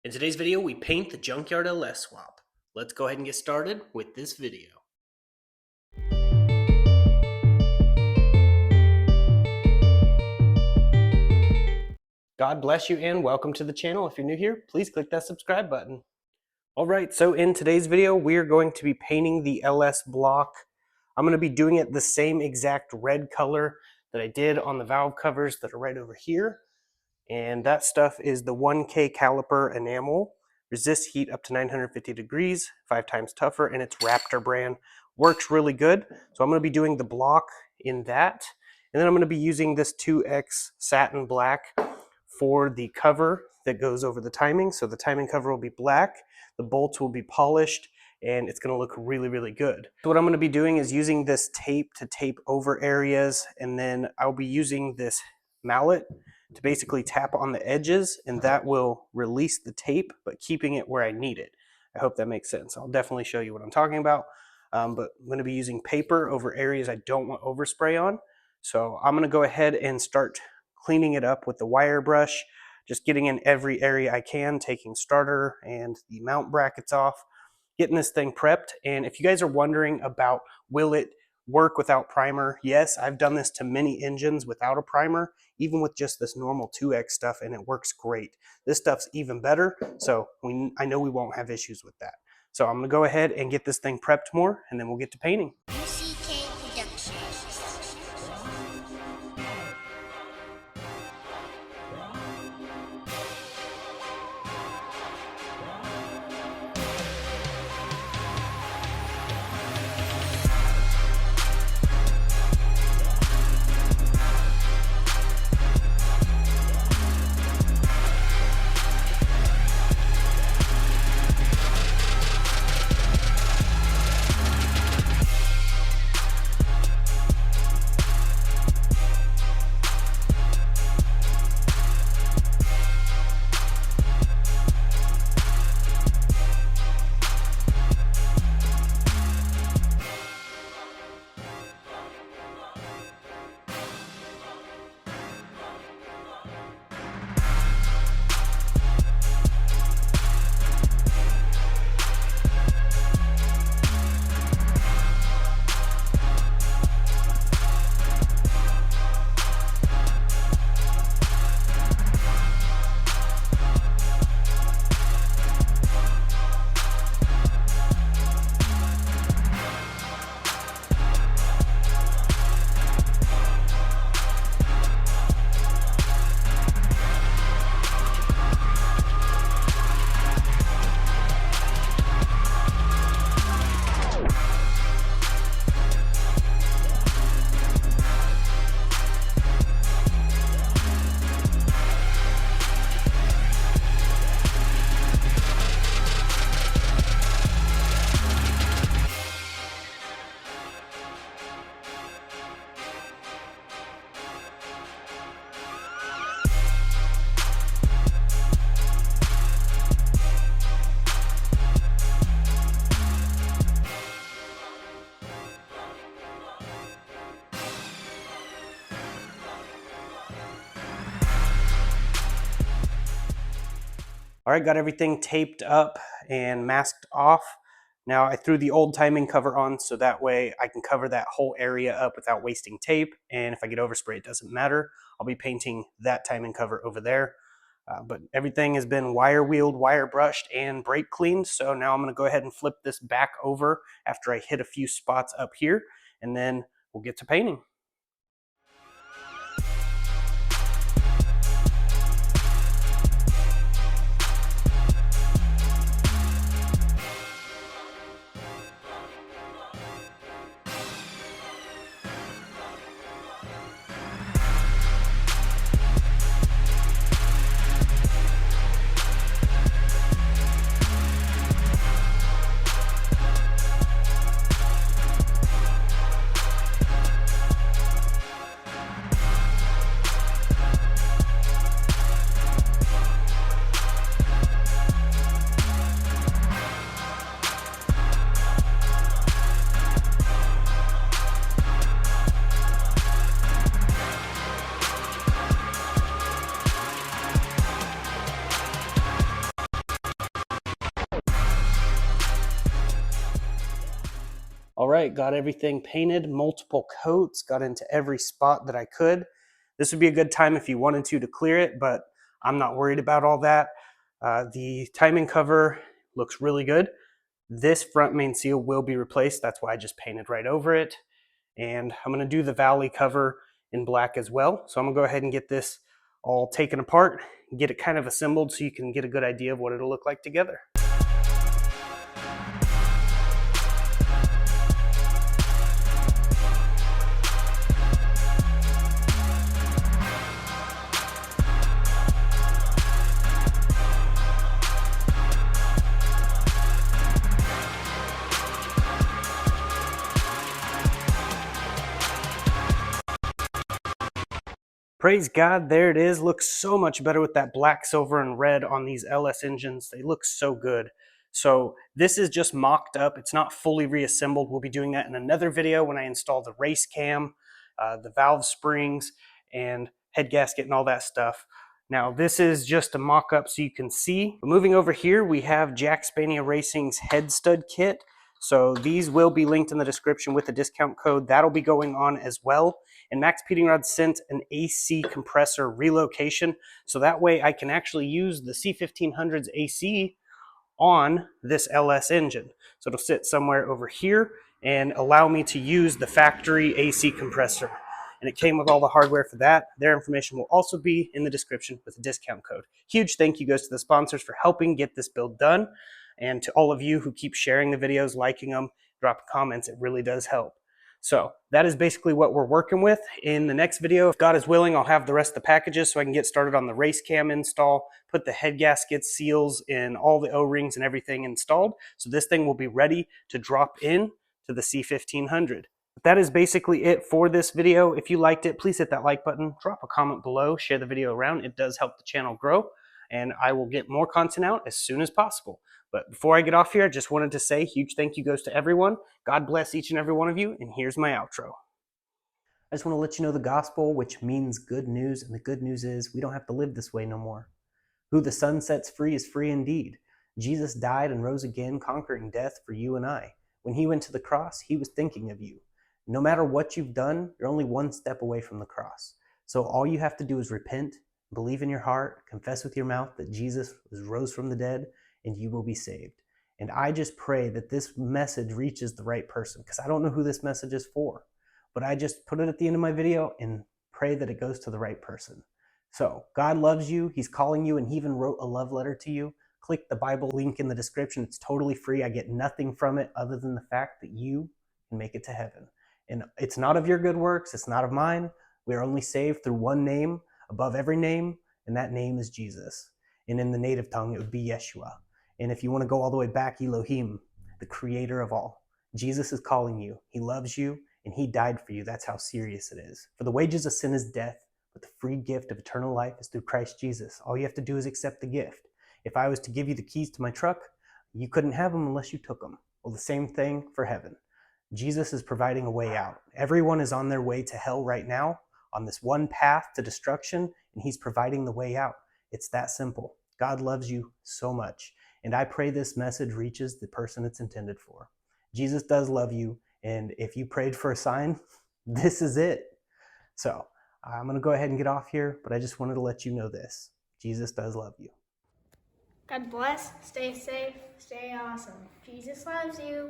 In today's video, we paint the Junkyard LS swap. Let's go ahead and get started with this video. God bless you and welcome to the channel. If you're new here, please click that subscribe button. Alright, so in today's video, we are going to be painting the LS block. I'm going to be doing it the same exact red color that I did on the valve covers that are right over here. And that stuff is the 1K caliper enamel. Resists heat up to 950 degrees, 5 times tougher, and it's Raptor brand. Works really good. So I'm going to be doing the block in that. And then I'm going to be using this 2X satin black for the cover that goes over the timing. So the timing cover will be black, the bolts will be polished, and it's going to look really, really good. So what I'm going to be doing is using this tape to tape over areas, and then I'll be using this mallet to basically tap on the edges, and that will release the tape, but keeping it where I need it. I hope that makes sense. I'll definitely show you what I'm talking about, but I'm going to be using paper over areas I don't want overspray on. So I'm going to go ahead and start cleaning it up with the wire brush, just getting in every area I can, taking starter and the mount brackets off, getting this thing prepped. And if you guys are wondering about will it work without primer, yes, I've done this to many engines without a primer, even with just this normal 2X stuff, and it works great. This stuff's even better, so I know we won't have issues with that. So I'm going to go ahead and get this thing prepped more, and then we'll get to painting. All right, got everything taped up and masked off. Now I threw the old timing cover on so that way I can cover that whole area up without wasting tape. And if I get overspray, it doesn't matter. I'll be painting that timing cover over there. But everything has been wire wheeled, wire brushed, and brake cleaned. So now I'm going to go ahead and flip this back over after I hit a few spots up here, and then we'll get to painting. right, got everything painted, multiple coats, got into every spot that I could. This would be a good time if you wanted to clear it, but I'm not worried about all that. The timing cover looks really good. This front main seal will be replaced. That's why I just painted right over it. And I'm going to do the valley cover in black as well. So I'm going to go ahead and get this all taken apart, get it kind of assembled so you can get a good idea of what it'll look like together. Praise God, there it is. Looks so much better with that black, silver, and red on these LS engines. They look so good. So this is just mocked up. It's not fully reassembled. We'll be doing that in another video when I install the race cam, the valve springs, and head gasket and all that stuff. Now this is just a mock-up so you can see. Moving over here, we have Jackspania Racing's head stud kit. So these will be linked in the description with a discount code. That'll be going on as well. And Maxpeedingrods sent an AC compressor relocation, so that way I can actually use the C1500's AC on this LS engine. So it'll sit somewhere over here and allow me to use the factory AC compressor. And it came with all the hardware for that. Their information will also be in the description with a discount code. Huge thank you goes to the sponsors for helping get this build done. And to all of you who keep sharing the videos, liking them, dropping comments, it really does help. So that is basically what we're working with. In the next video, if God is willing, I'll have the rest of the packages so I can get started on the race cam install, put the head gaskets, seals, and all the O-rings and everything installed. So this thing will be ready to drop in to the C1500. But that is basically it for this video. If you liked it, please hit that like button, drop a comment below, share the video around. It does help the channel grow, and I will get more content out as soon as possible. But before I get off here, I just wanted to say a huge thank you goes to everyone. God bless each and every one of you, and here's my outro. I just want to let you know the gospel, which means good news, and the good news is we don't have to live this way no more. Who the Son sets free is free indeed. Jesus died and rose again, conquering death for you and I. When he went to the cross, he was thinking of you. No matter what you've done, you're only one step away from the cross. So all you have to do is repent, believe in your heart, confess with your mouth that Jesus rose from the dead, and you will be saved. And I just pray that this message reaches the right person, because I don't know who this message is for, but I just put it at the end of my video and pray that it goes to the right person. So God loves you. He's calling you, and he even wrote a love letter to you. Click the Bible link in the description. It's totally free. I get nothing from it other than the fact that you can make it to heaven. And it's not of your good works. It's not of mine. We are only saved through one name above every name, and that name is Jesus. And in the native tongue, it would be Yeshua. And if you want to go all the way back, Elohim, the creator of all. Jesus is calling you. He loves you, and he died for you. That's how serious it is. For the wages of sin is death, but the free gift of eternal life is through Christ Jesus. All you have to do is accept the gift. If I was to give you the keys to my truck, you couldn't have them unless you took them. Well, the same thing for heaven. Jesus is providing a way out. Everyone is on their way to hell right now, on this one path to destruction, and he's providing the way out. It's that simple. God loves you so much. And I pray this message reaches the person it's intended for. Jesus does love you, and if you prayed for a sign, this is it. So I'm going to go ahead and get off here, but I just wanted to let you know this. Jesus does love you. God bless, stay safe, stay awesome. Jesus loves you.